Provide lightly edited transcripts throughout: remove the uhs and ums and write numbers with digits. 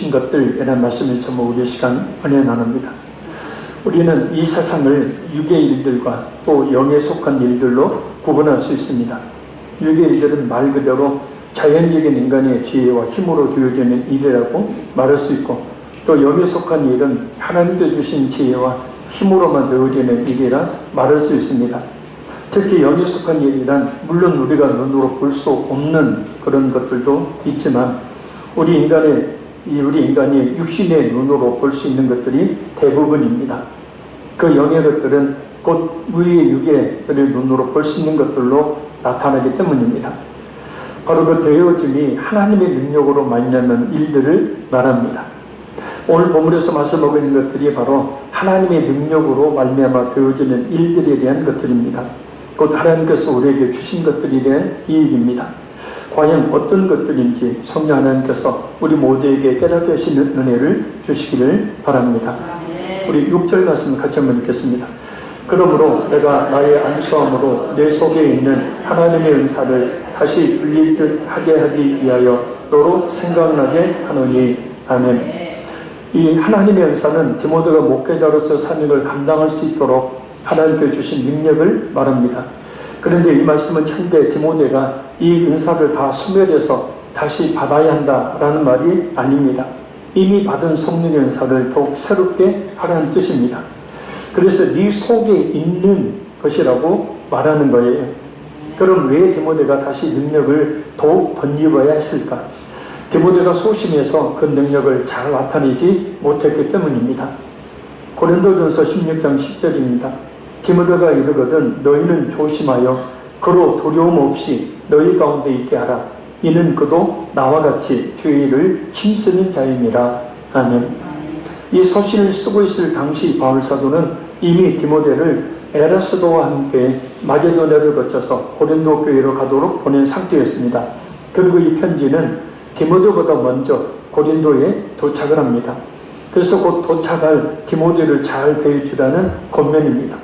주신 것들이라는 말씀을 제목으로 이 시간 은혜 나눕니다. 우리는 이 세상을 육의 일들과 또 영에 속한 일들로 구분할 수 있습니다. 육의 일들은 말 그대로 자연적인 인간의 지혜와 힘으로 되어지는 일이라고 말할 수 있고, 또 영에 속한 일은 하나님께 주신 지혜와 힘으로만 되어지는 일이라 말할 수 있습니다. 특히 영에 속한 일이란 물론 우리가 눈으로 볼 수 없는 그런 것들도 있지만 우리 인간이 육신의 눈으로 볼 수 있는 것들이 대부분입니다. 그 영의 것들은 곧 우리의 육의 눈으로 볼 수 있는 것들로 나타나기 때문입니다. 바로 그 되어짐이 하나님의 능력으로 말미암는 일들을 말합니다. 오늘 본문에서 말씀하고 있는 것들이 바로 하나님의 능력으로 말미암아 되어지는 일들에 대한 것들입니다. 곧 하나님께서 우리에게 주신 것들에 대한 이익입니다. 과연 어떤 것들인지 성령 하나님께서 우리 모두에게 깨닫게 하시는 은혜를 주시기를 바랍니다. 우리 6절 말씀 같이 한번 읽겠습니다. 그러므로 내가 나의 안수함으로 내 속에 있는 하나님의 은사를 다시 불리하게 하기 위하여 너로 생각나게 하노니. 아멘. 이 하나님의 은사는 디모데가 목회자로서 사명을 감당할 수 있도록 하나님께 주신 능력을 말합니다. 그런데 이 말씀은 현대 디모데가 이 은사를 다 소멸해서 다시 받아야 한다라는 말이 아닙니다. 이미 받은 성령의 은사를 더욱 새롭게 하라는 뜻입니다. 그래서 네 속에 있는 것이라고 말하는 거예요. 그럼 왜 디모데가 다시 능력을 더욱 덧입어야 했을까? 디모데가 소심해서 그 능력을 잘 나타내지 못했기 때문입니다. 고린도전서 16장 10절입니다. 디모데가 이르거든 너희는 조심하여 그로 두려움 없이 너희 가운데 있게 하라. 이는 그도 나와 같이 주의 일을 힘쓰는 자임이라. 아멘. 이 서신을 쓰고 있을 당시 바울 사도는 이미 디모데를 에라스도와 함께 마게도냐를 거쳐서 고린도 교회로 가도록 보낸 상태였습니다. 그리고 이 편지는 디모데보다 먼저 고린도에 도착을 합니다. 그래서 곧 도착할 디모데를 잘 대해주라는 권면입니다.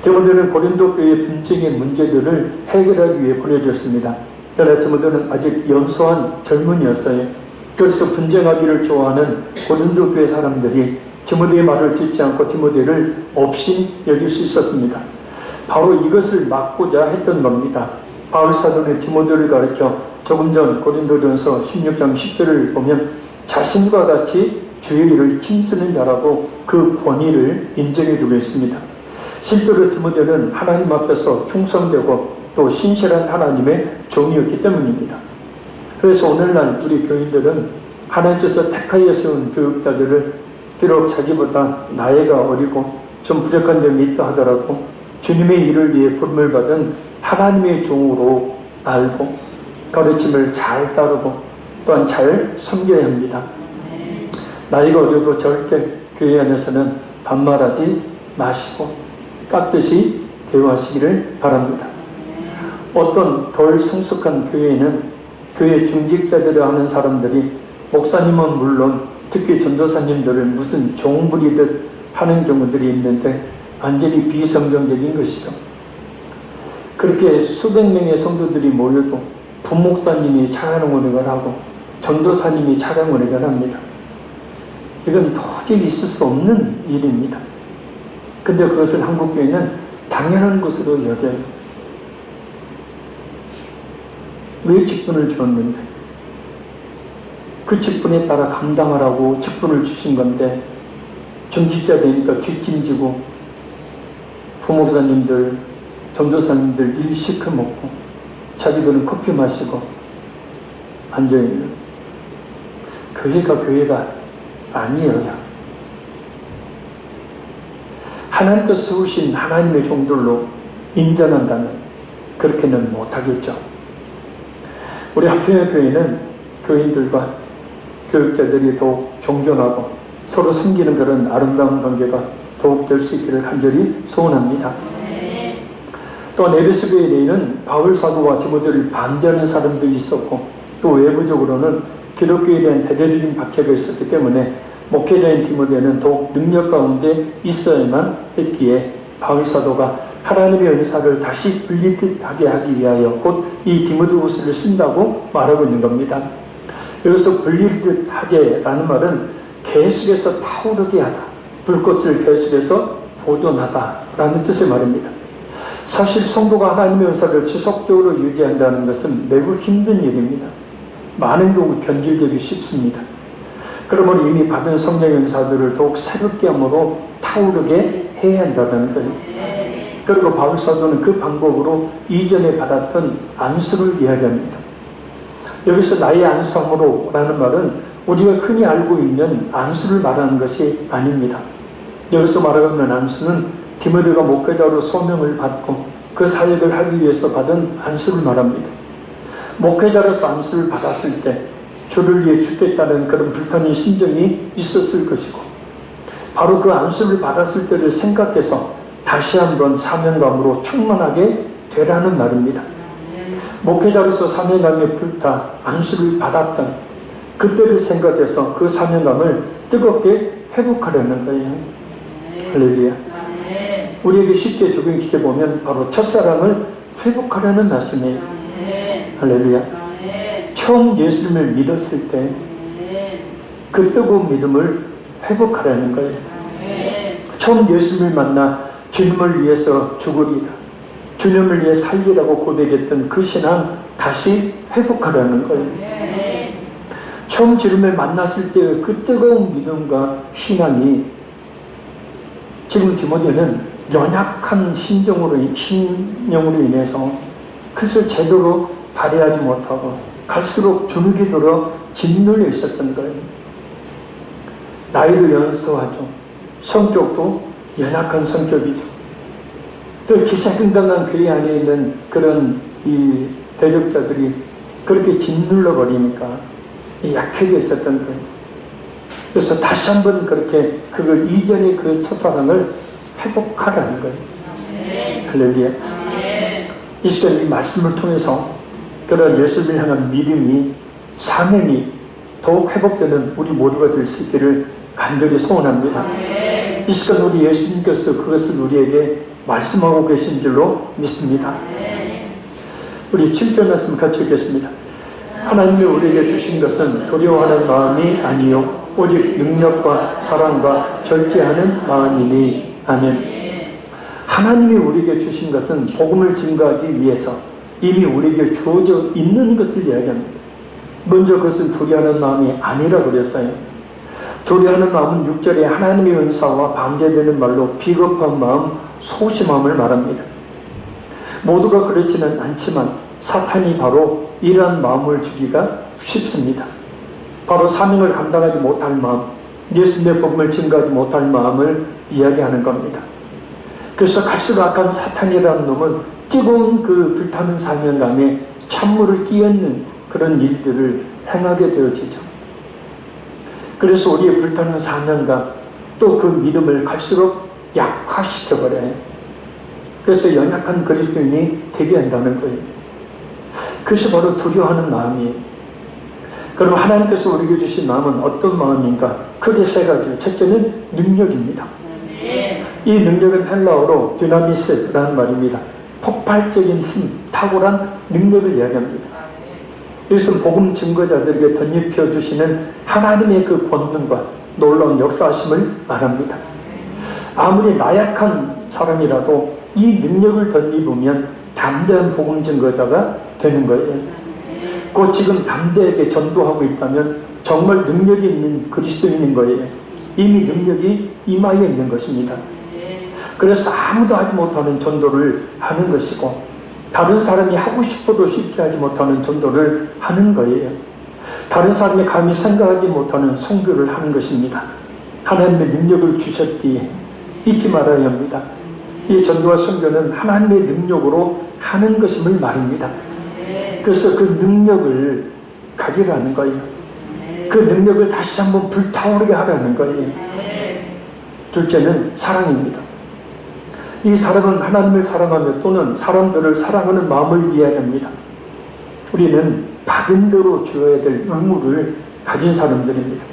디모데는 고린도 교회의 분쟁의 문제들을 해결하기 위해 보내졌습니다. 그러나 디모데는 아직 연소한 젊은이였어요. 그래서 분쟁하기를 좋아하는 고린도 교회 사람들이 디모데의 말을 듣지 않고 디모데를 없이 여길 수 있었습니다. 바로 이것을 막고자 했던 겁니다. 바울 사도는 디모데를 가르쳐 조금 전 고린도전서 16장 10절을 보면 자신과 같이 주의 일을 힘쓰는 자라고 그 권위를 인정해 주고 있습니다. 실제로 디모데는 하나님 앞에서 충성되고 또 신실한 하나님의 종이었기 때문입니다. 그래서 오늘날 우리 교인들은 하나님께서 택하여 세운 교육자들을 비록 자기보다 나이가 어리고 좀 부족한 점이 있다 하더라도 주님의 일을 위해 부름을 받은 하나님의 종으로 알고 가르침을 잘 따르고 또한 잘 섬겨야 합니다. 나이가 어려도 절대 교회 안에서는 반말하지 마시고 깍듯이 대우하시기를 바랍니다. 어떤 덜 성숙한 교회에는 교회 중직자들을 하는 사람들이 목사님은 물론 특히 전도사님들을 무슨 종부리듯 하는 경우들이 있는데 완전히 비성경적인 것이죠. 그렇게 수백 명의 성도들이 모여도 부목사님이 찬양 은혜를 하고 전도사님이 찬양 은혜를 합니다. 이건 도저히 있을 수 없는 일입니다. 근데 그것을 한국교회는 당연한 것으로 여겨요. 왜 직분을 주었는데? 그 직분에 따라 감당하라고 직분을 주신 건데 중직자 되니까 뒷짐지고 부목사님들, 전도사님들 일 시켜먹고 자기들은 커피 마시고 앉아있는 교회가 아니에요. 하나님께서 세우신 하나님의 종들로 인정한다면 그렇게는 못하겠죠. 우리 하평의 교회는 교인들과 교육자들이 더욱 존경하고 서로 섬기는 그런 아름다운 관계가 더욱 될 수 있기를 간절히 소원합니다. 또한 에베소 교회 내에는 바울 사도와 디모데를 반대하는 사람들이 있었고 또 외부적으로는 기독교에 대한 대대적인 박해가 있었기 때문에 목회자인 디모데는 더욱 능력 가운데 있어야만 했기에 바울 사도가 하나님의 은사를 다시 분리하게 하기 위하여 곧 이 디모데후서를 쓴다고 말하고 있는 겁니다. 여기서 불릴 듯 하게 라는 말은 계속해서 타오르게 하다, 불꽃을 계속해서 보존하다 라는 뜻의 말입니다. 사실 성도가 하나님의 은사를 지속적으로 유지한다는 것은 매우 힘든 일입니다. 많은 경우 변질되기 쉽습니다. 그러므로 이미 받은 성령의 은사들을 더욱 새롭게 함으로 타오르게 해야 한다는 거예요. 그리고 바울 사도는 그 방법으로 이전에 받았던 안수를 이야기합니다. 여기서 나의 안수함으로 라는 말은 우리가 흔히 알고 있는 안수를 말하는 것이 아닙니다. 여기서 말하는 안수는 디모데가 목회자로 소명을 받고 그 사역을 하기 위해서 받은 안수를 말합니다. 목회자로서 안수를 받았을 때 주를 위해 죽겠다는 그런 불타는 심정이 있었을 것이고, 바로 그 안수를 받았을 때를 생각해서 다시 한번 사명감으로 충만하게 되라는 말입니다. 목회자로서 사명감에 불타 안수를 받았던 그때를 생각해서 그 사명감을 뜨겁게 회복하려는 거예요. 할렐루야. 우리에게 쉽게 적용시켜보면 바로 첫사랑을 회복하려는 말씀이에요. 할렐루야. 처음 예수님을 믿었을 때 그 뜨거운 믿음을 회복하려는 거예요. 처음 예수님을 만나 주님을 위해서 죽으리라, 주님을 위해 살리라고 고백했던 그 신앙 다시 회복하려는 거예요. 처음 주님을 만났을 때 그 뜨거운 믿음과 신앙이 지금 디모데는 연약한 신령으로 인해서 그것을 제대로 발휘하지 못하고 갈수록 주눅이 들어 짓눌려 있었던 거예요. 나이도 연소하죠. 성격도 연약한 성격이죠. 또 기사등당한 교회 안에 있는 그런 이 대적자들이 그렇게 짓눌러 버리니까 약해져 있었던 거예요. 그래서 다시 한번 그렇게 그걸 이전의 그 첫사랑을 회복하라는 거예요. 할렐루야. 이 시간 이 말씀을 통해서 그런 예수를 향한 믿음이, 사명이 더욱 회복되는 우리 모두가 될 수 있기를 간절히 소원합니다. 이 시간 우리 예수님께서 그것을 우리에게 말씀하고 계신 줄로 믿습니다. 우리 7절 말씀 같이 읽겠습니다. 하나님이 우리에게 주신 것은 두려워하는 마음이 아니요 오직 능력과 사랑과 절제하는 마음이니. 아멘. 하나님이 우리에게 주신 것은 복음을 증거하기 위해서 이미 우리에게 주어져 있는 것을 이야기합니다. 먼저 그것은 두려워하는 마음이 아니라고 그랬어요. 두려워하는 마음은 6절에 하나님의 은사와 반대되는 말로 비겁한 마음, 소심함을 말합니다. 모두가 그렇지는 않지만 사탄이 바로 이러한 마음을 주기가 쉽습니다. 바로 사명을 감당하지 못할 마음, 예수님의 복음을 증거하지 못할 마음을 이야기하는 겁니다. 그래서 갈수록 악한 사탄이라는 놈은 뜨거운 그 불타는 사명감에 찬물을 끼얹는 그런 일들을 행하게 되어지죠. 그래서 우리의 불타는 사명감, 또 그 믿음을 갈수록 약화시켜버려요. 그래서 연약한 그리스도인이 되게 한다는 거예요. 그래서 바로 두려워하는 마음이에요. 그럼 하나님께서 우리에게 주신 마음은 어떤 마음인가? 크게 세 가지. 첫째는 능력입니다. 이 능력은 헬라어로 디나미스라는 말입니다. 폭발적인 힘, 탁월한 능력을 이야기합니다. 이것은 복음 증거자들에게 덧입혀 주시는 하나님의 그 본능과 놀라운 역사하심을 말합니다. 아무리 나약한 사람이라도 이 능력을 덧입으면 담대한 복음 증거자가 되는 거예요. 곧 지금 담대하게 전도하고 있다면 정말 능력이 있는 그리스도인인 거예요. 이미 능력이 임하에 있는 것입니다. 그래서 아무도 하지 못하는 전도를 하는 것이고, 다른 사람이 하고 싶어도 쉽게 하지 못하는 전도를 하는 거예요. 다른 사람이 감히 생각하지 못하는 선교를 하는 것입니다. 하나님의 능력을 주셨기에 잊지 말아야 합니다. 이 전도와 선교는 하나님의 능력으로 하는 것임을 말입니다. 그래서 그 능력을 가지라는 거예요. 그 능력을 다시 한번 불타오르게 하라는 거예요. 둘째는 사랑입니다. 이 사랑은 하나님을 사랑하며 또는 사람들을 사랑하는 마음을 이야기합니다. 우리는 받은 대로 주어야 될 의무를 가진 사람들입니다.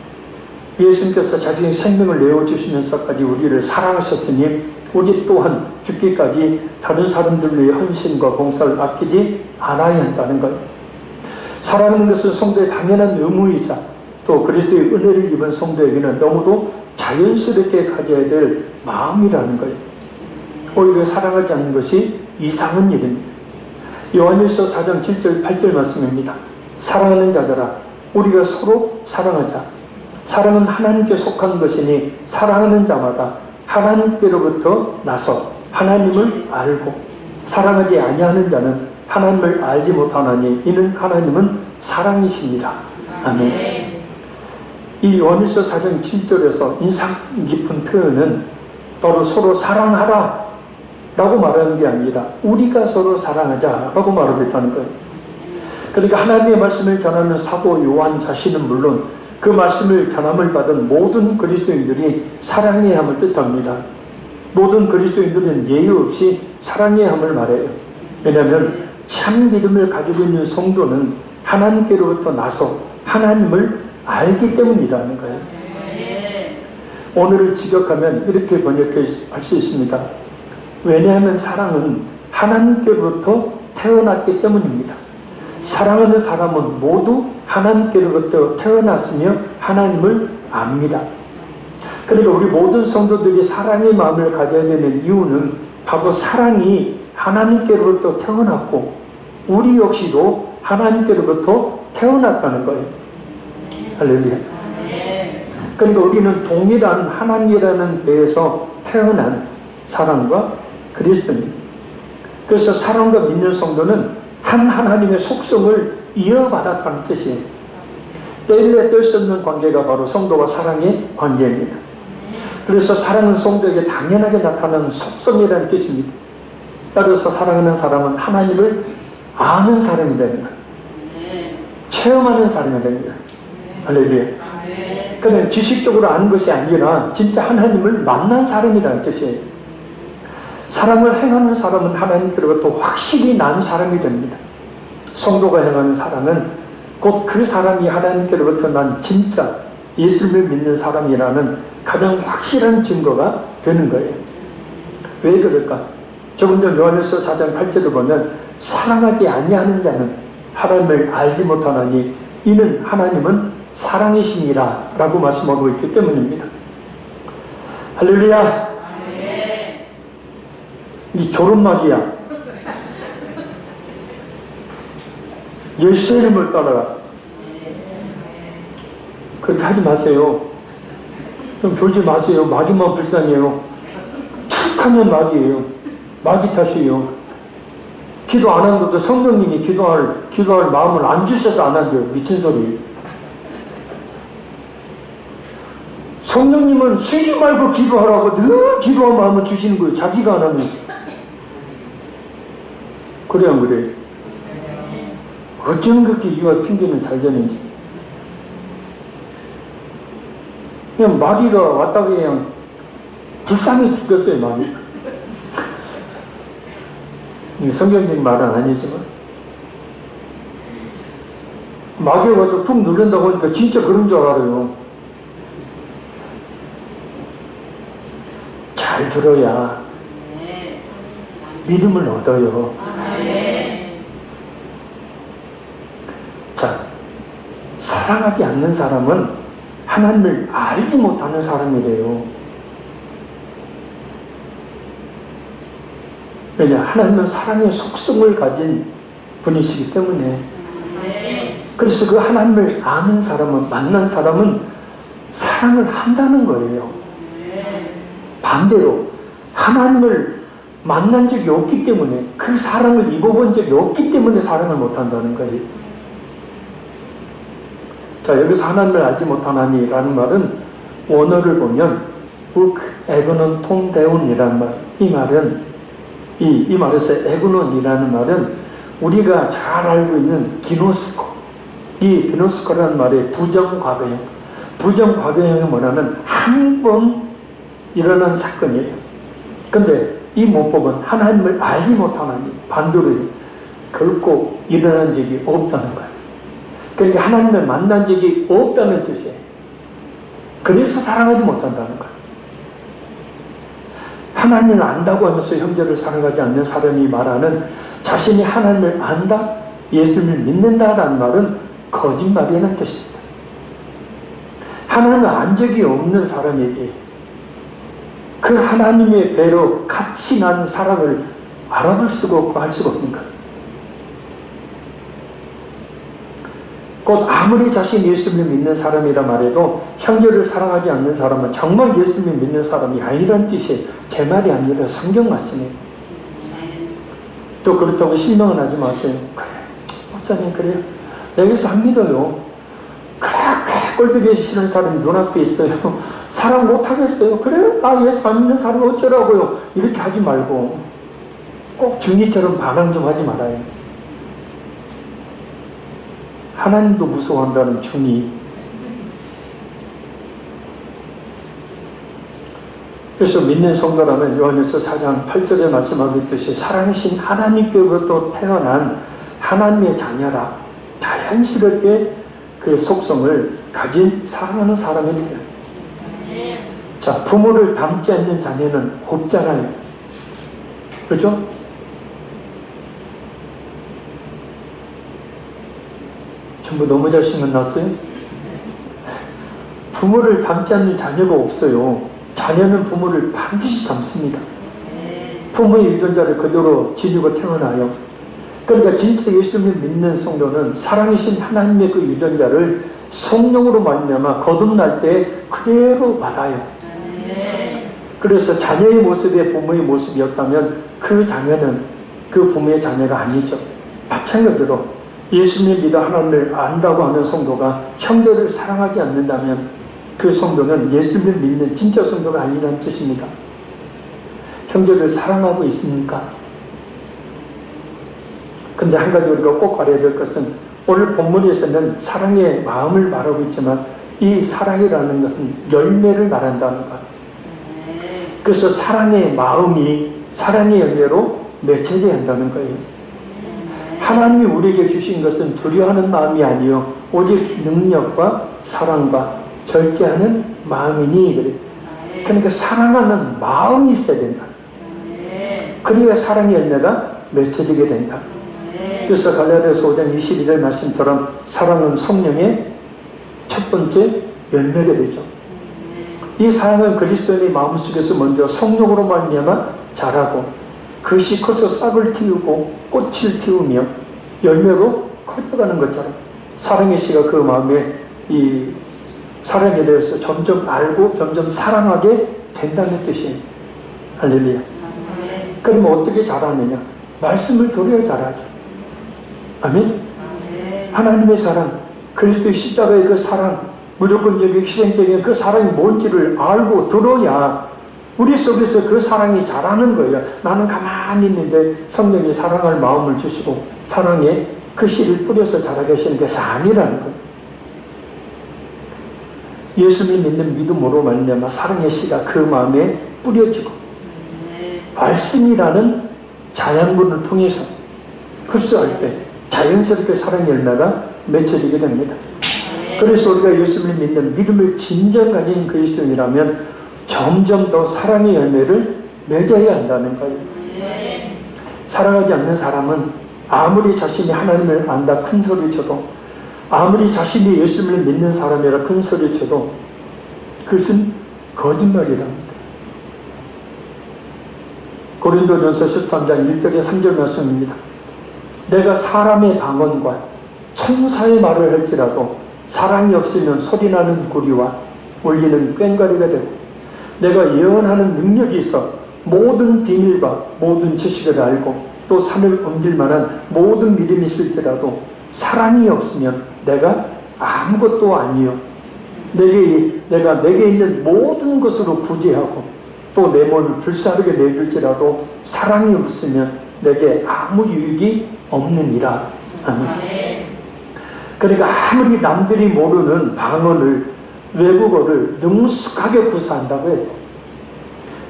예수님께서 자신의 생명을 내어주시면서까지 우리를 사랑하셨으니 우리 또한 죽기까지 다른 사람들을 위해 헌신과 봉사를 아끼지 않아야 한다는 것. 사랑하는 것은 성도의 당연한 의무이자 또 그리스도의 은혜를 입은 성도에게는 너무도 자연스럽게 가져야 될 마음이라는 거예요. 오히려 사랑하지 않는 것이 이상한 일입니다. 요한일서 4장 7절 8절 말씀입니다. 사랑하는 자들아 우리가 서로 사랑하자. 사랑은 하나님께 속한 것이니 사랑하는 자마다 하나님께로부터 나서 하나님을 알고 사랑하지 아니하는 자는 하나님을 알지 못하나니 이는 하나님은 사랑이십니다. 아멘. 이 요한일서 4장 7절에서 인상 깊은 표현은 바로 서로 사랑하라 라고 말하는 게 아니라 우리가 서로 사랑하자 라고 말하고 있다는 거예요. 그러니까 하나님의 말씀을 전하는 사도 요한 자신은 물론 그 말씀을 전함을 받은 모든 그리스도인들이 사랑해야 함을 뜻합니다. 모든 그리스도인들은 예의 없이 사랑해야 함을 말해요. 왜냐하면 참 믿음을 가지고 있는 성도는 하나님께로부터 나서 하나님을 알기 때문이라는 거예요. 오늘을 직역하면 이렇게 번역할 수 있습니다. 왜냐하면 사랑은 하나님께로부터 태어났기 때문입니다. 사랑하는 사람은 모두 하나님께로부터 태어났으며 하나님을 압니다. 그러니까 우리 모든 성도들이 사랑의 마음을 가져야 되는 이유는 바로 사랑이 하나님께로부터 태어났고 우리 역시도 하나님께로부터 태어났다는 거예요. 할렐루야. 그러니까 우리는 동일한 하나님이라는 배에서 태어난 사람과 그리스도입니다. 그래서 사랑과 믿는 성도는 한 하나님의 속성을 이어받았다는 뜻이에요. 뗄래 뗄 수 없는 관계가 바로 성도와 사랑의 관계입니다. 그래서 사랑은 성도에게 당연하게 나타나는 속성이라는 뜻입니다. 따라서 사랑하는 사람은 하나님을 아는 사람이 됩니다. 체험하는 사람이 됩니다. 할렐루야. 그냥 지식적으로 아는 것이 아니라 진짜 하나님을 만난 사람이라는 뜻이에요. 사랑을 행하는 사람은 하나님께로부터 확실히 난 사람이 됩니다. 성도가 행하는 사랑은 곧 그 사람이 하나님께로부터 난 진짜 예수를 믿는 사람이라는 가장 확실한 증거가 되는 거예요. 왜 그럴까? 조금 전 요한일서 4장 8절을 보면 사랑하지 아니하는 자는 하나님을 알지 못하나니 이는 하나님은 사랑이시니라 라고 말씀하고 있기 때문입니다. 할렐루야. 이 조름막이야. 예수의 이름을 따라라. 그렇게 하지 마세요. 좀 졸지 마세요. 마귀만 불쌍해요. 툭 하면 마귀예요. 마귀 탓이에요. 기도 안 한 것도 성령님이 기도할 마음을 안 주셔서 안 한대요. 미친 소리. 성령님은 쉬지 말고 기도하라고 늘 기도한 마음을 주시는 거예요. 자기가 안 하면. 그래 안 그래? 어쩜 그렇게 이와 핑계는 잘 되는지. 그냥 마귀가 왔다가 그냥 불쌍히 죽였어요. 마귀. 성경적인 말은 아니지만 마귀가 와서 푹 누른다고 하니까 진짜 그런 줄 알아요. 잘 들어야 믿음을 얻어요. 자, 사랑하지 않는 사람은 하나님을 알지 못하는 사람이래요. 왜냐? 하나님은 사랑의 속성을 가진 분이시기 때문에. 그래서 그 하나님을 아는 사람은, 만난 사람은 사랑을 한다는 거예요. 반대로 하나님을 만난 적이 없기 때문에, 그 사랑을 입어본 적이 없기 때문에 사랑을 못한다는 거예요. 자, 여기서 하나님을 알지 못하나니 라는 말은 원어를 보면 욱 에그논 톰데운이라는 말, 이 말은 이 말에서 에그논이라는 말은 우리가 잘 알고 있는 기노스코, 이 기노스코라는 말의 부정과거형, 부정과거형이 뭐냐면 한 번 일어난 사건이에요. 근데 이 문법은 하나님을 알지 못하나니 반대로 결코 일어난 적이 없다는 거예요. 그러니까 하나님을 만난 적이 없다는 뜻이에요. 그래서 사랑하지 못한다는 거예요. 하나님을 안다고 하면서 형제를 사랑하지 않는 사람이 말하는 자신이 하나님을 안다, 예수님을 믿는다라는 말은 거짓말이라는 뜻입니다. 하나님은 안 적이 없는 사람에게 그 하나님의 배로 같이 난 사랑을 알아볼 수가 없고 할 수가 없는 거예요. 곧 아무리 자신이 예수님을 믿는 사람이라 말해도 형제를 사랑하지 않는 사람은 정말 예수님을 믿는 사람이 아니라는 뜻이에요. 제 말이 아니라 성경 말씀이에요. 또 그렇다고 실망은 하지 마세요. 그래, 목사님 그래요. 내가 예수 안 믿어요. 그렇게 꼴보기 싫은 사람이 눈앞에 있어요. 사랑 못하겠어요. 그래요? 아, 예수 안 믿는 사람 어쩌라고요. 이렇게 하지 말고 꼭 중이처럼 반항 좀 하지 말아요. 하나님도 무서워한다는 중이. 그래서 믿는 성도라면 요한일서 4장 8절에 말씀하고 있듯이 사랑하신 하나님께로부터 태어난 하나님의 자녀라 자연스럽게 그 속성을 가진 사랑하는 사람이 돼요. 자, 부모를 닮지 않는 자녀는 없잖아요. 그렇죠? 전부 너무 잘생겼났어요? 부모를 닮지 않는 자녀가 없어요. 자녀는 부모를 반드시 닮습니다. 부모의 유전자를 그대로 지니고 태어나요. 그러니까 진짜 예수님을 믿는 성도는 사랑이신 하나님의 그 유전자를 성령으로 말미암아 거듭날 때 그대로 받아요. 그래서 자녀의 모습이 부모의 모습이었다면 그 자녀는 그 부모의 자녀가 아니죠. 마찬가지로 예수님 믿어 하나님을 안다고 하는 성도가 형제를 사랑하지 않는다면 그 성도는 예수님을 믿는 진짜 성도가 아니라는 뜻입니다. 형제를 사랑하고 있습니까? 근데 한 가지 우리가 꼭 알아야 될 것은 오늘 본문에서는 사랑의 마음을 말하고 있지만 이 사랑이라는 것은 열매를 말한다는 것. 그래서 사랑의 마음이 사랑의 열매로 맺혀져야 한다는 거예요. 하나님이 우리에게 주신 것은 두려워하는 마음이 아니요 오직 능력과 사랑과 절제하는 마음이니 그래. 그러니까 사랑하는 마음이 있어야 된다. 그래야 사랑의 열매가 맺혀지게 된다. 그래서 갈라디아서 5장 22절 말씀처럼 사랑은 성령의 첫 번째 열매가 되죠. 이 사랑은 그리스도인의 마음속에서 먼저 성령으로 말미암아 자라고 그것이 커서 싹을 틔우고 꽃을 피우며 열매로 커져가는 것처럼 사랑의 씨가 그 마음에 이 사랑에 대해서 점점 알고 점점 사랑하게 된다는 뜻이에요. 할렐루야. 그러면 어떻게 자라느냐? 말씀을 들어야 자라죠. 아멘. 하나님의 사랑, 그리스도의 십자가의 그 사랑, 무조건적인 희생적인 그 사랑이 뭔지를 알고 들어야 우리 속에서 그 사랑이 자라는 거예요. 나는 가만히 있는데 성령이 사랑할 마음을 주시고 사랑에 그 씨를 뿌려서 자라게 하시는 것이 아니라는 거예요. 예수를 믿는 믿음으로 말미암아 사랑의 씨가 그 마음에 뿌려지고 말씀이라는 자양분을 통해서 흡수할 때 자연스럽게 사랑의 열매가 맺혀지게 됩니다. 그래서 우리가 예수를 믿는 믿음을 진정 가진 그리스도인이라면 점점 더 사랑의 열매를 맺어야 한다는 거예요. 사랑하지 않는 사람은 아무리 자신이 하나님을 안다 큰 소리 쳐도 아무리 자신이 예수를 믿는 사람이라 큰 소리 쳐도 그것은 거짓말이랍니다. 고린도전서 13장 1절에 3절 말씀입니다. 내가 사람의 방언과 천사의 말을 할지라도 사랑이 없으면 소리나는 구리와 울리는 꽹과리가 되고 내가 예언하는 능력이 있어 모든 비밀과 모든 지식을 알고 또 산을 옮길 만한 모든 믿음이 있을지라도 사랑이 없으면 내가 아무것도 아니요 내가 내게 있는 모든 것으로 구제하고 또 내 몸을 불사르게 내줄지라도 사랑이 없으면 내게 아무 유익이 없느니라. 아멘. 그러니까 아무리 남들이 모르는 방언을 외국어를 능숙하게 구사한다고 해요.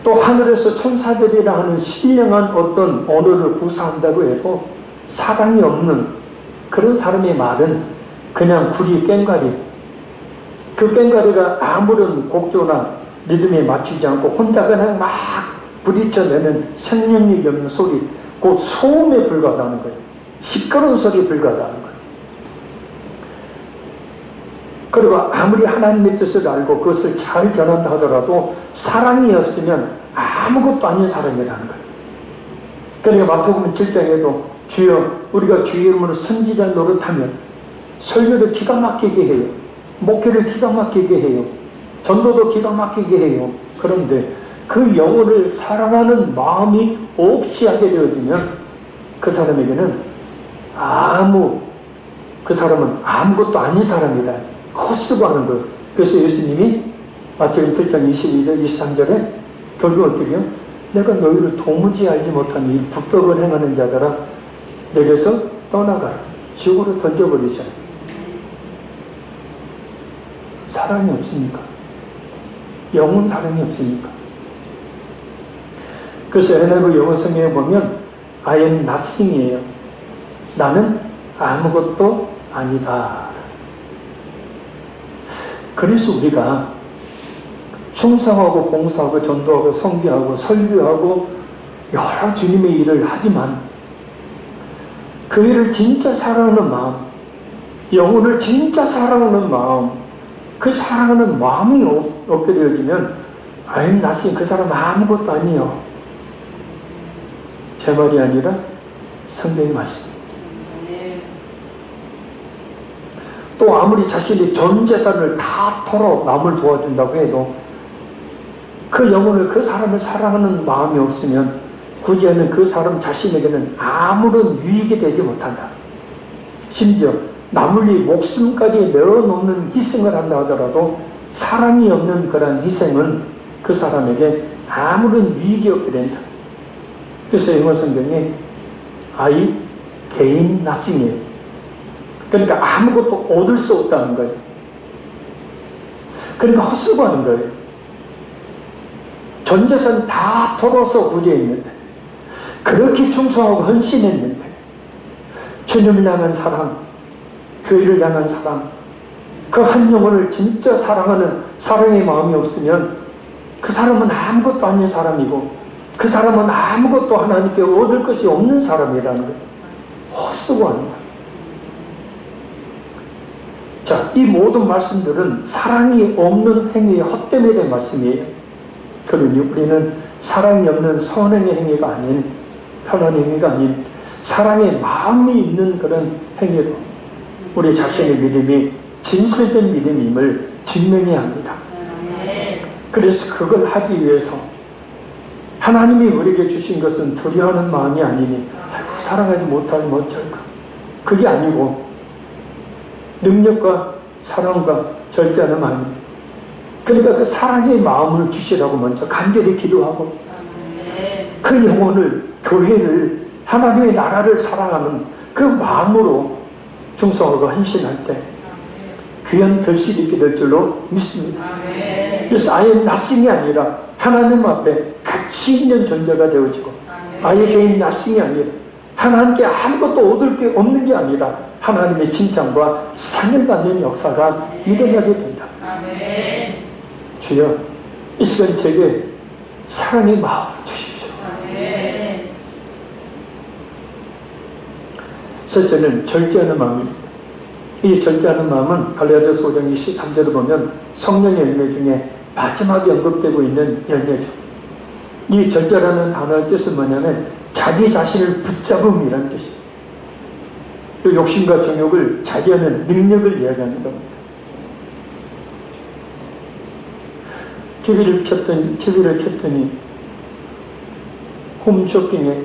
또 하늘에서 천사들이라 하는 신령한 어떤 언어를 구사한다고 해도 사랑이 없는 그런 사람의 말은 그냥 구리 꽹과리. 그 꽹과리가 아무런 곡조나 리듬에 맞추지 않고 혼자 그냥 막 부딪혀내는 생명력이 없는 소리, 곧 소음에 불과하다는 거예요. 시끄러운 소리에 불과하다는 거예요. 그리고 아무리 하나님의 뜻을 알고 그것을 잘 전한다 하더라도 사랑이 없으면 아무것도 아닌 사람이라는 거예요. 그러니까 마태복음 7장에도 주여 우리가 주의 이름으로 선지자 노릇하면 설교를 기가 막히게 해요. 목회를 기가 막히게 해요. 전도도 기가 막히게 해요. 그런데 그 영혼을 사랑하는 마음이 없이 하게 되어지면 그 사람에게는 그 사람은 아무것도 아닌 사람이다. 헛수고 하는 거예요. 그래서 예수님이 마태복음 7장 22절 23절에 결국 어떻게 해요? 내가 너희를 도무지 알지 못하는 이 불법을 행하는 자들아 내게서 떠나가라. 지옥으로 던져버리자. 사랑이 없습니까? 영혼 사랑이 없습니까? 그래서 NIV 영어 성경에 보면 I am nothing이에요. 나는 아무것도 아니다. 그래서 우리가 충성하고 봉사하고 전도하고 선교하고 설교하고 여러 주님의 일을 하지만 그 일을 진짜 사랑하는 마음, 영혼을 진짜 사랑하는 마음, 그 사랑하는 마음이 없게 되어지면 I'm nothing, 그 사람 아무것도 아니에요. 제 말이 아니라 성경의 말씀. 또 아무리 자신이 전 재산을 다 털어 남을 도와준다고 해도 그 영혼을, 그 사람을 사랑하는 마음이 없으면 굳이는 그 사람 자신에게는 아무런 유익이 되지 못한다. 심지어 남을 위해 목숨까지 내어놓는 희생을 한다 하더라도 사랑이 없는 그런 희생은 그 사람에게 아무런 유익이 없게 된다. 그래서 영어 성경에 I gain nothing이에요. 그러니까 아무것도 얻을 수 없다는 거예요. 그러니까 헛수고하는 거예요. 전 재산 다 털어서 구제했는데, 그렇게 충성하고 헌신했는데, 주님을 향한 사랑, 교회를 향한 사랑, 그 한 영혼을 진짜 사랑하는 사랑의 마음이 없으면 그 사람은 아무것도 아닌 사람이고 그 사람은 아무것도 하나님께 얻을 것이 없는 사람이라는 거예요. 헛수고하는 거예요. 자, 이 모든 말씀들은 사랑이 없는 행위의 헛됨에 대한 말씀이에요. 그러니 우리는 사랑이 없는 선행의 행위가 아닌, 편한 행위가 아닌 사랑의 마음이 있는 그런 행위로 우리 자신의 믿음이 진실된 믿음임을 증명해야 합니다. 그래서 그걸 하기 위해서 하나님이 우리에게 주신 것은 두려워하는 마음이 아니니 아이고 사랑하지 못하면 어쩔까. 그게 아니고 능력과 사랑과 절제하는 마음입니다. 그러니까 그 사랑의 마음을 주시라고 먼저 간절히 기도하고 그 영혼을, 교회를, 하나님의 나라를 사랑하는 그 마음으로 충성하고 헌신할 때 귀한 결실이 있게 될 줄로 믿습니다. 그래서 I am nothing이 아니라 하나님 앞에 가치 있는 존재가 되어지고 I am nothing이 아니라 하나님께 아무것도 얻을 게 없는 게 아니라 하나님의 칭찬과 상을 받는 역사가 일어나게 된다. 주여, 이 시간 제게 사랑의 마음을 주십시오. 첫째는 절제하는 마음입니다. 이 절제하는 마음은 갈라디아서 5장 23절을 보면 성령의 열매 중에 마지막에 언급되고 있는 열매죠. 이 절제라는 단어의 뜻은 뭐냐면 자기 자신을 붙잡음이라는 뜻이에요. 그 욕심과 정욕을 자제하는 능력을 이야기하는 겁니다. TV를 켰더니 홈쇼핑에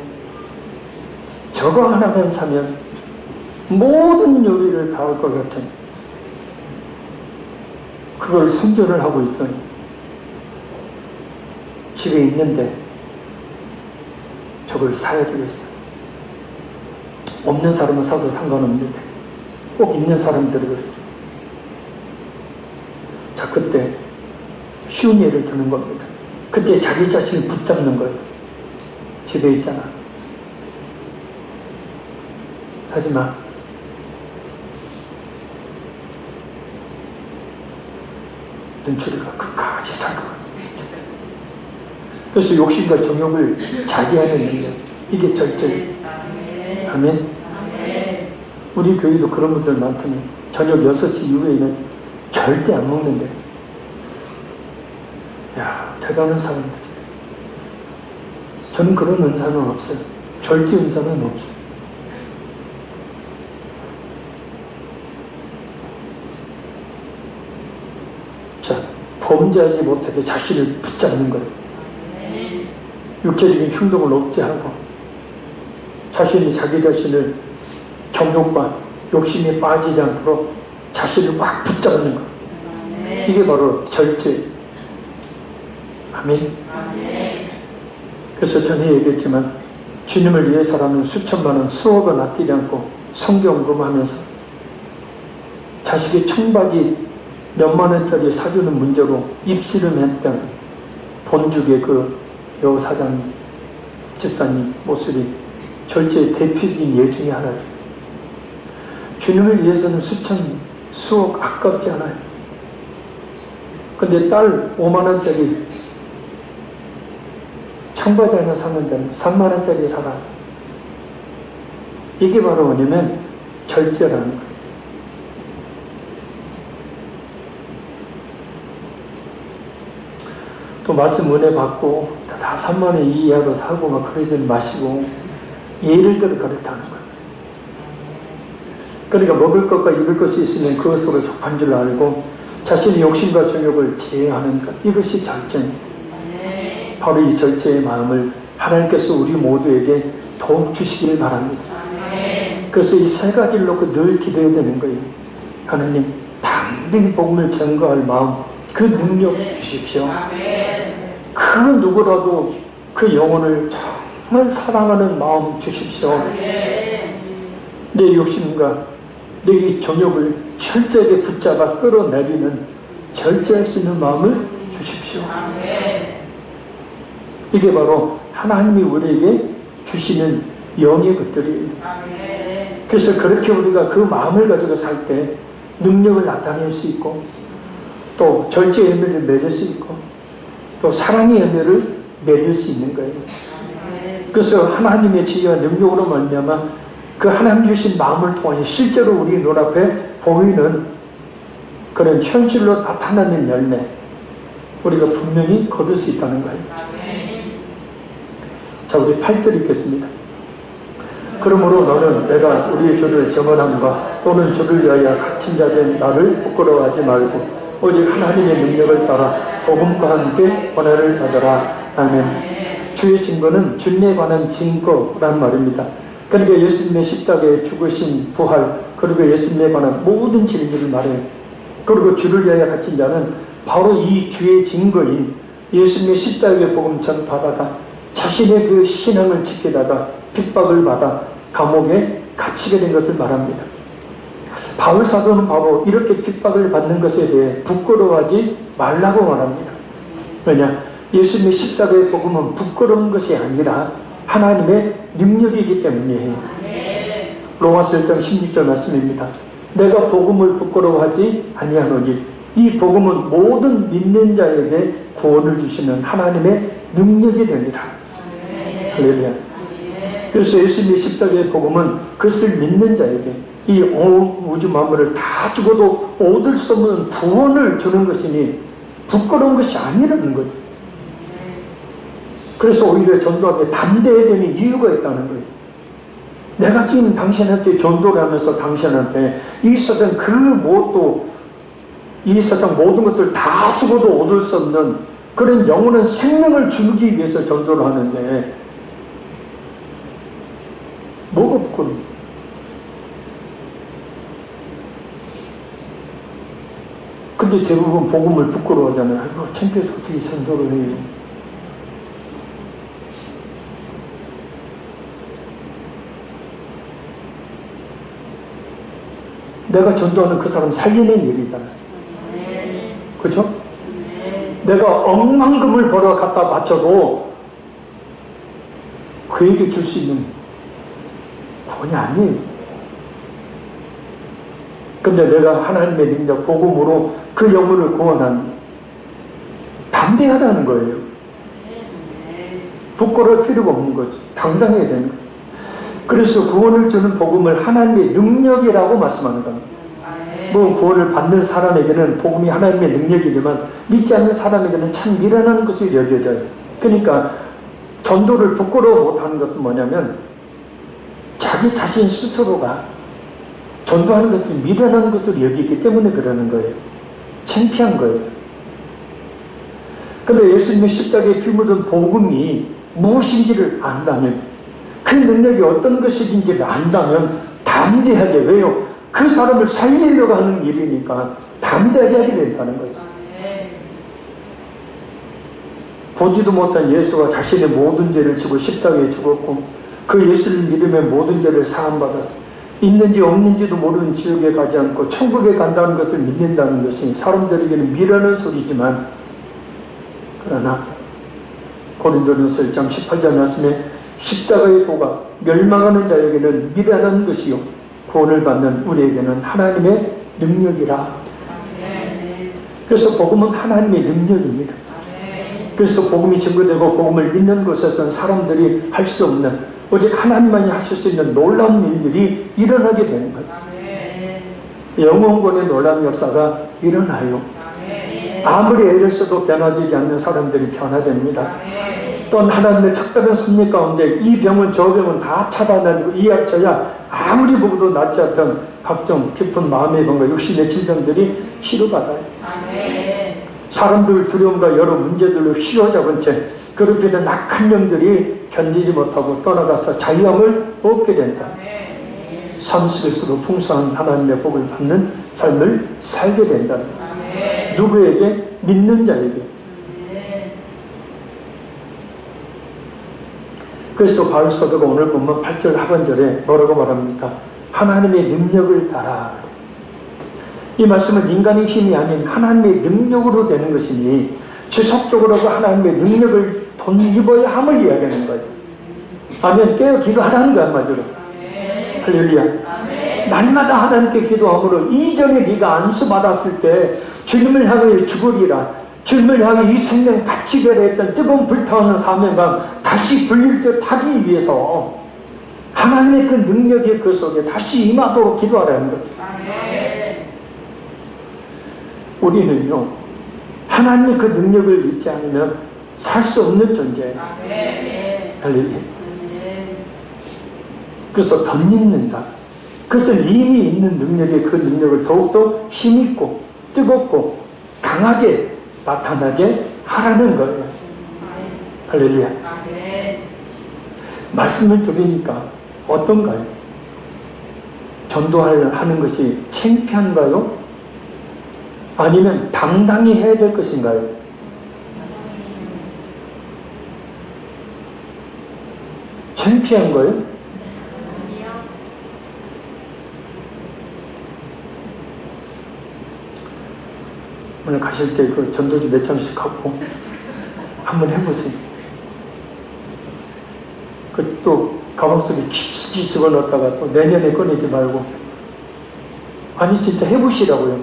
저거 하나만 사면 모든 요리를 다 할 것 같은 그걸 선전을 하고 있더니 집에 있는데 저걸 사야 되겠어요. 없는 사람은 사도 상관없는데 꼭 있는 사람들이 그래요. 자, 그때 쉬운 예를 드는 겁니다. 그때 자기 자신을 붙잡는 거예요. 집에 있잖아. 하지마. 눈초리가 끝까지 살 것 같아요. 그래서 욕심과 정욕을 자제하는 능력, 이게 절제예요. 아멘. 우리 교회도 그런 분들 많더니 저녁 6시 이후에는 절대 안 먹는데. 야, 대단한 사람들. 저는 그런 은사는 없어요. 절제 은사는 없어요. 자, 범죄하지 못하게 자신을 붙잡는 거예요. 육체적인 충동을 억제하고 자신이 자기 자신을 정욕과 욕심에 빠지지 않도록 자신을 꽉 붙잡는 것. 이게 바로 절제. 아멘. 그래서 전에 얘기했지만 주님을 위해서라면 수천만 원, 수억 원 아끼지 않고 성경금하면서 자식의 청바지 몇만 원짜리 사주는 문제로 입씨름했던 본죽의 그 여사장님, 집사님 모습이 절제의 대표적인 예 중에 하나예요. 주님을 위해서는 수천, 수억 아깝지 않아요. 근데 딸 5만 원짜리 청바지 하나 샀는데 3만 원짜리 사라. 이게 바로 뭐냐면 절제라는 거예요. 또 말씀 은혜 받고 다 3만 원 이하로 사고 막 그러지 마시고 예를 들어 그렇다는 거예요. 그러니까 먹을 것과 입을 것이 있으면 그것으로 족한 줄 알고 자신의 욕심과 정욕을 제어하는 것, 이것이 절제입니다. 바로 이 절제의 마음을 하나님께서 우리 모두에게 더욱 주시기를 바랍니다. 그래서 이 세 가지를 놓고 늘 기도해야 되는 거예요. 하나님, 담대히 복음을 전거할 마음, 그 능력 주십시오. 그 누구라도 그 영혼을 정말 사랑하는 마음 주십시오. 내 욕심과 내 정욕을 철저하게 붙잡아 끌어내리는 절제할 수 있는 마음을 주십시오. 이게 바로 하나님이 우리에게 주시는 영의 것들이에요. 그래서 그렇게 우리가 그 마음을 가지고 살 때 능력을 나타낼 수 있고 또 절제의 열매를 맺을 수 있고 또 사랑의 열매를 맺을 수 있는 거예요. 그래서 하나님의 지혜와 능력으로 말미암아 그 하나님 주신 마음을 통해 실제로 우리 눈앞에 보이는 그런 현실로 나타나는 열매, 우리가 분명히 거둘 수 있다는 거예요. 자, 우리 8절 읽겠습니다. 그러므로 너는 내가 우리 주를 증언함과 또는 주를 위하여 갇힌 자된 나를 부끄러워하지 말고 오직 하나님의 능력을 따라 복음과 함께 권한을 받아라. 아멘. 주의 증거는 주님에 관한 증거란 말입니다. 그러니까 예수님의 십자가에 죽으신 부활, 그리고 예수님에 관한 모든 진리를 말해요. 그리고 주를 위하여 갇힌 자는 바로 이 주의 증거인 예수님의 십자가의 복음 전파다가 자신의 그 신앙을 지키다가 핍박을 받아 감옥에 갇히게 된 것을 말합니다. 바울 사도는 바로 이렇게 핍박을 받는 것에 대해 부끄러워하지 말라고 말합니다. 왜냐? 예수님의 십자가의 복음은 부끄러운 것이 아니라 하나님의 능력이기 때문이에요. 로마서 1장 16절 말씀입니다. 내가 복음을 부끄러워하지 아니하노니 이 복음은 모든 믿는 자에게 구원을 주시는 하나님의 능력이 됩니다. 할렐루야. 그래서 예수님의 십자가의 복음은 그것을 믿는 자에게 이 우주 만물을 다 죽어도 얻을 수 없는 구원을 주는 것이니 부끄러운 것이 아니라는 거죠. 그래서 오히려 전도하기에 담대해야 되는 이유가 있다는 거예요. 내가 지금 당신한테 전도를 하면서 당신한테 이 세상 그 무엇도, 이 세상 모든 것을 다 죽어도 얻을 수 없는 그런 영원한 생명을 주기 위해서 전도를 하는데 뭐가 부끄러워? 근데 대부분 복음을 부끄러워하잖아요. 아이고, 창피해서 어떻게 전도를 해요? 내가 전도하는 그 사람 살리는 일이잖아요. 그렇죠? 내가 억만금을 벌어 갖다 바쳐도 그에게 줄 수 있는 구원이 아니에요. 근데 내가 하나님의 능력, 복음으로 그 영혼을 구원한, 담대하다는 거예요. 부끄러울 필요가 없는 거죠. 당당해야 되는 거예요. 그래서 구원을 주는 복음을 하나님의 능력이라고 말씀하는 겁니다. 뭐 구원을 받는 사람에게는 복음이 하나님의 능력이지만 믿지 않는 사람에게는 참 미련한 것을 여겨져요. 그러니까 전도를 부끄러워 못하는 것은 뭐냐면 자기 자신 스스로가 전도하는 것을 미련한 것을 여기기 때문에 그러는 거예요. 창피한 거예요. 그런데 예수님의 십자가에 피 묻은 복음이 무엇인지를 안다면, 그 능력이 어떤 것인지를 안다면 담대하게, 왜요? 그 사람을 살리려고 하는 일이니까 담대하게 하게 된다는 거죠. 보지도 못한 예수가 자신의 모든 죄를 지고 십자가에 죽었고, 그 예수를 믿으면 모든 죄를 사함받았어. 있는지 없는지도 모르는 지옥에 가지 않고 천국에 간다는 것을 믿는다는 것이 사람들에게는 미련한 소리지만, 그러나 고린도전서 1장 18절 말씀에 십자가의 도가 멸망하는 자에게는 미련한 것이요 구원을 받는 우리에게는 하나님의 능력이라. 그래서 복음은 하나님의 능력입니다. 그래서 복음이 증거되고 복음을 믿는 곳에서는 사람들이 할 수 없는, 오직 하나님만이 하실 수 있는 놀라운 일들이 일어나게 되는 거죠. 영혼권의 놀라운 역사가 일어나요. 아무리 애를 써도 변화되지 않는 사람들이 변화됩니다. 또한 하나님의 특별한 섭리 가운데 이 병은 저 병은 다 차단하고 이약 저약 아무리 보고도 낫지 않던 각종 깊은 마음의 병과 육신의 질병들이 치료받아요. 사람들 두려움과 여러 문제들로 휘어잡은 채 괴롭히는 악한 영들이 견디지 못하고 떠나가서 자유함을 얻게 된다. 삶 속에서도 풍성한 하나님의 복을 받는 삶을 살게 된다. 누구에게? 믿는 자에게. 그래서 바울 사도가 오늘 보면 8절 하반절에 뭐라고 말합니까? 하나님의 능력을 따라. 이 말씀은 인간의 힘이 아닌 하나님의 능력으로 되는 것이니 지속적으로 하나님의 능력을 덧입어야 함을 이야기하는 거예요. 아멘. 깨어 기도하라는 거야, 한마디로. 할렐루야. 날마다 하나님께 기도함으로 이전에 네가 안수받았을 때 주님을 향해 죽으리라, 주님을 향해 이 생명 바치게 했던 뜨거운 불타오르는 사명감 다시 불릴 듯 하기 위해서 하나님의 그 능력이 그 속에 다시 임하도록 기도하라는 거죠. 우리는요, 하나님의 그 능력을 믿지 않으면 살 수 없는 존재예요. 할렐루야. 그래서 덧입는다. 그것은 이미 있는 능력의 그 능력을 더욱더 힘있고 뜨겁고 강하게 나타나게 하라는 거예요. 할렐루야. 말씀을 들으니까 어떤가요? 전도하는 것이 창피한가요? 아니면 당당히 해야 될 것인가요? 창피한 거예요? 오늘 가실 때 그 전도지 몇 장씩 갖고 한번 해보세요. 그 또 가방 속에 깊숙이 집어넣었다가 또 내년에 꺼내지 말고, 아니 진짜 해보시라고요.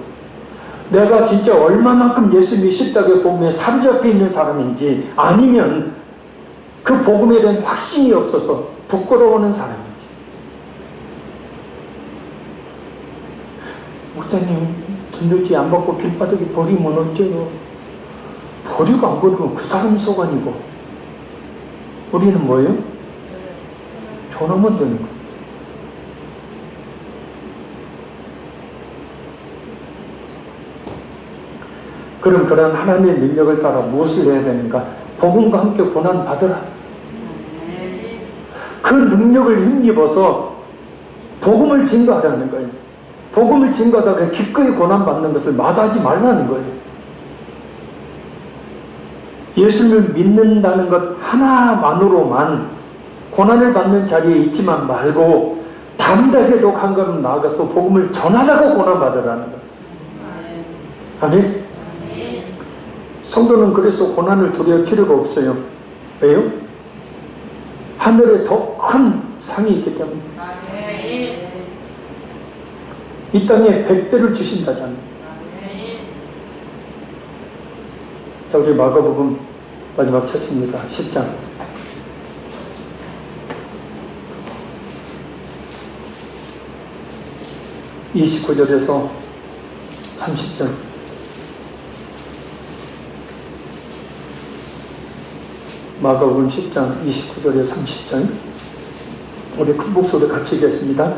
내가 진짜 얼마만큼 예수님이 십자가의 복음에 사로잡혀 있는 사람인지, 아니면 그 복음에 대한 확신이 없어서 부끄러워하는 사람인지. 목사님 전도지 안 받고 길바닥에 버리면 어쩌요? 버리고 안 버리고 그 사람 소관이고, 우리는 뭐예요? 전하면 되는 거예요. 그럼 그런 하나님의 능력을 따라 무엇을 해야 되는가? 복음과 함께 고난 받으라. 그 능력을 힘입어서 복음을 증거하라는 거예요. 복음을 증거하다가 기꺼이 고난 받는 것을 마다하지 말라는 거예요. 예수님을 믿는다는 것 하나만으로만 고난을 받는 자리에 있지만 말고 담대하게 한 걸음 나아가서 복음을 전하라고 고난 받으라는 거예요. 아멘. 성도는 그래서 고난을 두려울 필요가 없어요. 왜요? 하늘에 더 큰 상이 있기 때문에. 이 땅에 100배를 주신다잖아요. 자, 우리 마가복음 마지막 찾습니다. 10장. 29절에서 30절. 마가복음 10장 29절에 30절. 우리 큰 목소리로 같이 읽겠습니다.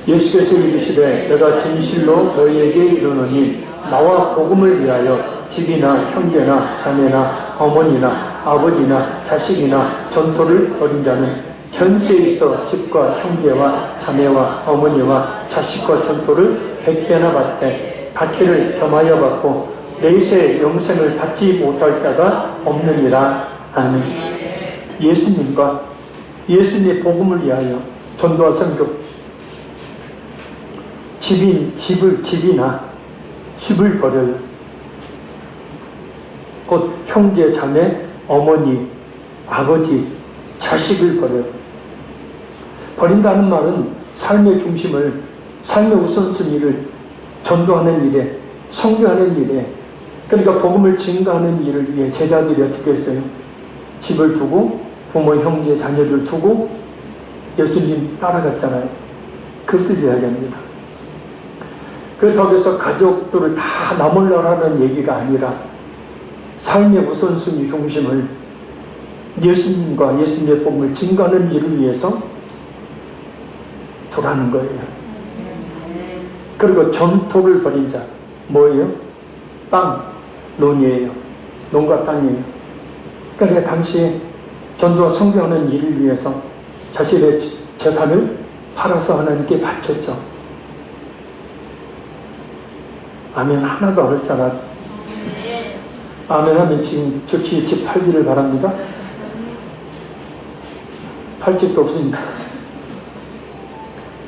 예수께서 이르시되 내가 진실로 너희에게 이르노니 나와 복음을 위하여 집이나 형제나 자매나 어머니나 아버지나 자식이나 전토를 벌인 자는 현세에 있어 집과 형제와 자매와 어머니와 자식과 전토를 100배나 받되 박해를 겸하여 받고 내세 영생을 받지 못할 자가 없느니라. 아멘. 예수님과 예수님의 복음을 위하여 전도와 선교, 집이나 집을 버려요. 곧 형제, 자매, 어머니, 아버지, 자식을 버려요. 버린다는 말은 삶의 중심을, 삶의 우선순위를 전도하는 일에, 선교하는 일에, 그러니까 복음을 증거하는 일을 위해 제자들이 어떻게 했어요? 집을 두고 부모, 형제, 자녀들 두고 예수님 따라갔잖아요. 그것을 이야기합니다. 그렇다고 해서 가족들을 다 나몰라라는 얘기가 아니라 삶의 우선순위 중심을 예수님과 예수님의 복음을 증거하는 일을 위해서 두라는 거예요. 그리고 전토를 벌인 자, 뭐예요? 땅, 논이에요. 논과 땅이에요. 그러니까 당시에 전도와 선교하는 일을 위해서 자신의 재산을 팔아서 하나님께 바쳤죠. 아멘 하나도 안 할 자라. 아멘 하면 지금 즉시 집 팔기를 바랍니다. 팔 집도 없으니까.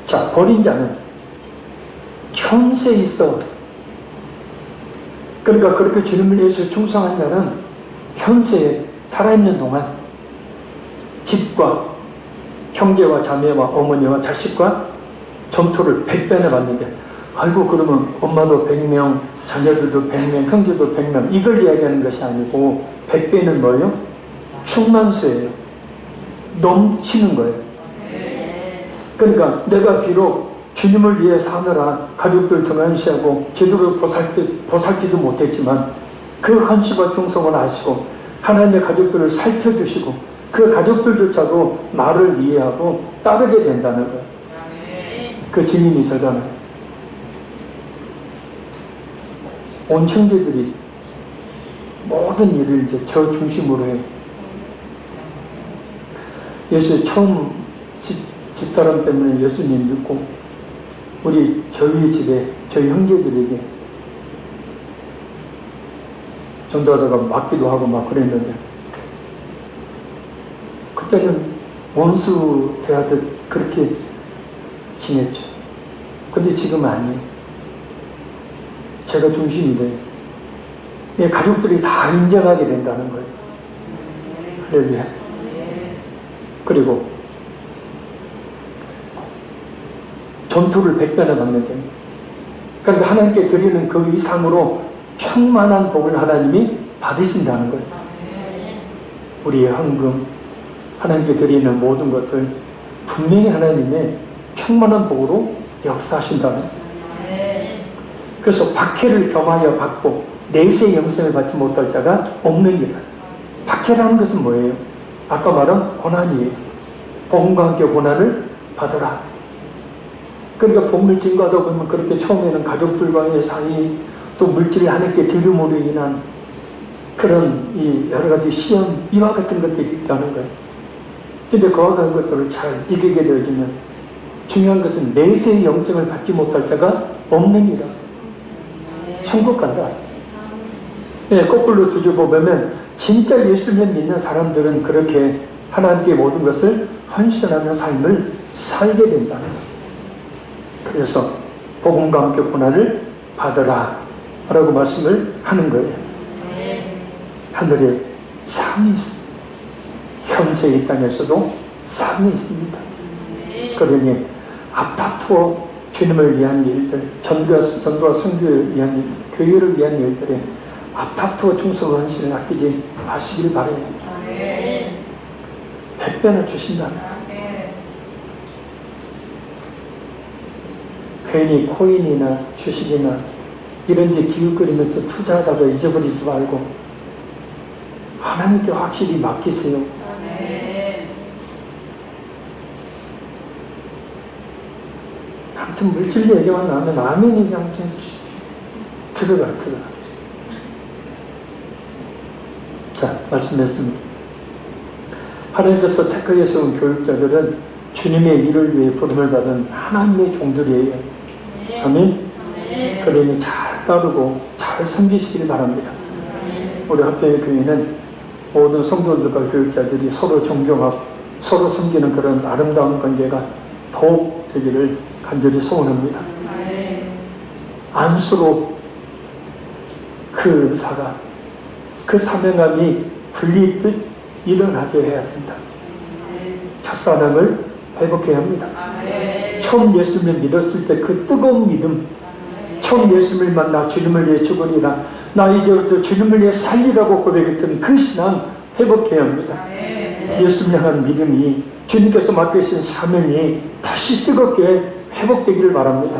자, 버린 자는 현세에 있어. 그러니까 그렇게 주님을 위해서 충성한 자는 현세에 살아있는 동안 집과 형제와 자매와 어머니와 자식과 전투를 100배나 받는데, 아이고 그러면 엄마도 100명, 자녀들도 100명, 형제도 100명, 이걸 이야기하는 것이 아니고 100배는 뭐예요? 충만수예요. 넘치는 거예요. 그러니까 내가 비록 주님을 위해 사느라 가족들 등한시하고 제대로 보살피도 못했지만 그 헌신과 충성을 아시고 하나님의 가족들을 살펴주시고 그 가족들조차도 나를 이해하고 따르게 된다는 거예요. 그 증인이 저잖아요. 온 형제들이 모든 일을 이제 저 중심으로 해요. 예수 처음 집사람 때문에 예수님 믿고 저희 집에 저희 형제들에게 전도하다가 맞기도 하고 막 그랬는데, 그때는 원수 대하듯 그렇게 지냈죠. 근데 지금은 아니에요. 제가 중심이 돼요. 내 가족들이 다 인정하게 된다는 거예요. 할렐루야. 그리고 전투를 100배나 받는데, 그러니까 하나님께 드리는 그 이상으로 충만한 복을 하나님이 받으신다는 거예요. 우리의 헌금, 하나님께 드리는 모든 것들 분명히 하나님의 충만한 복으로 역사하신다는 거예요. 그래서 박해를 겸하여 받고 내세의 영생을 받지 못할 자가 없느니라. 박해라는 것은 뭐예요? 아까 말한 고난이에요. 복음과 함께 고난을 받으라. 그러니까 복음을 증거하다 보면 그렇게 처음에는 가족들과의 사이, 또 물질이 하나님께 드림으로 인한 그런 이 여러 가지 시험, 이와 같은 것들이 있다는 거예요. 근데 그와 같은 것들을 잘 이기게 되어지면 중요한 것은 내세의 영생을 받지 못할 자가 없느니라. 천국 간다. 네, 거꾸로 뒤집어보면 진짜 예수님 믿는 사람들은 그렇게 하나님께 모든 것을 헌신하는 삶을 살게 된다는 거예요. 그래서 복음과 함께 고난을 받으라 라고 말씀을 하는 거예요. 하늘에 삶이 있습니다. 현세의 이 땅에서도 삶이 있습니다. 그러니 앞다투어 주님을 위한 일들, 전도와 선교를 위한 일, 교회를 위한 일들에 앞다투어 충성과 헌신을 아끼지 마시길 바라요. 100배나 주신다면 괜히 코인이나 주식이나 이런 데 기웃거리면서 투자하다가 잊어버리지 말고 하나님께 확실히 맡기세요. 아무튼 물질 얘기만 나오면 아멘이 그냥 좀 들어가. 자, 말씀했습니다. 하나님께서 택하여 세운 교육자들은 주님의 일을 위해 부름을 받은 하나님의 종들이에요. 아멘? 그러니 잘 따르고 잘 섬기시길 바랍니다. 우리 합평의 교회는 모든 성도들과 교육자들이 서로 존경하고 서로 섬기는 그런 아름다운 관계가 더욱 되기를 간절히 소원합니다. 안수로 그 은사가, 그 사명감이 불리듯 일어나게 해야 된다. 첫사랑을 회복해야 합니다. 처음 예수님을 믿었을 때 그 뜨거운 믿음, 처음 예수님을 만나 주님을 위해 죽으리라, 나 이제부터 주님을 위해 살리라고 고백했던 그 신앙 회복해야 합니다. 예수님을 향한 믿음이, 주님께서 맡기신 사명이 다시 뜨겁게 회복되기를 바랍니다.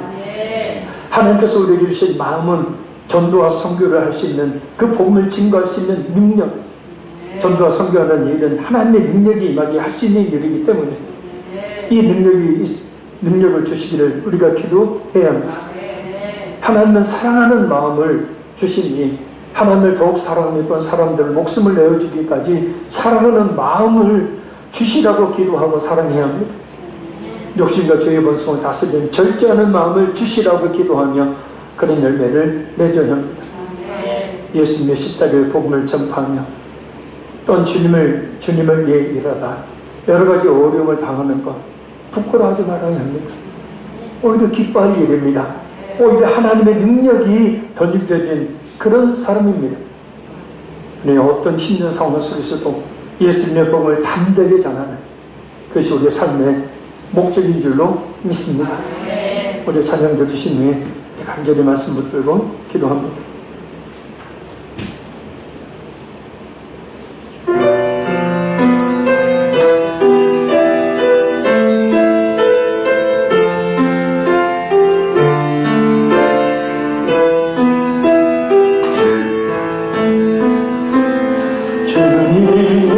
하나님께서 우리에게 주신 마음은 전도와 선교를 할 수 있는, 그 복음을 증거할 수 있는 능력, 전도와 선교하는 일은 하나님의 능력이 임하게 할 수 있는 일이기 때문에 이 능력을 주시기를 우리가 기도해야 합니다. 하나님은 사랑하는 마음을 주시니 하나님을 더욱 사랑하며 또한 사람들을 목숨을 내어주기까지 사랑하는 마음을 주시라고 기도하고 사랑해야 합니다. 욕심과 죄의 번성을 다스리는 절제하는 마음을 주시라고 기도하며 그런 열매를 맺어야 합니다. 예수님의 십자가의 복음을 전파하며 또한 주님을 위해 일하다 여러 가지 어려움을 당하는 것 부끄러워하지 말아야 합니다. 오히려 기뻐할 일입니다. 오히려 하나님의 능력이 덧입혀진 그런 사람입니다. 네, 어떤 힘든 상황 속에서도 예수님의 복음을 담대하게 전하는 그것이 우리의 삶의 목적인 줄로 믿습니다. 우리 찬양 들으신 후에 간절히 말씀 붙들고 기도합니다.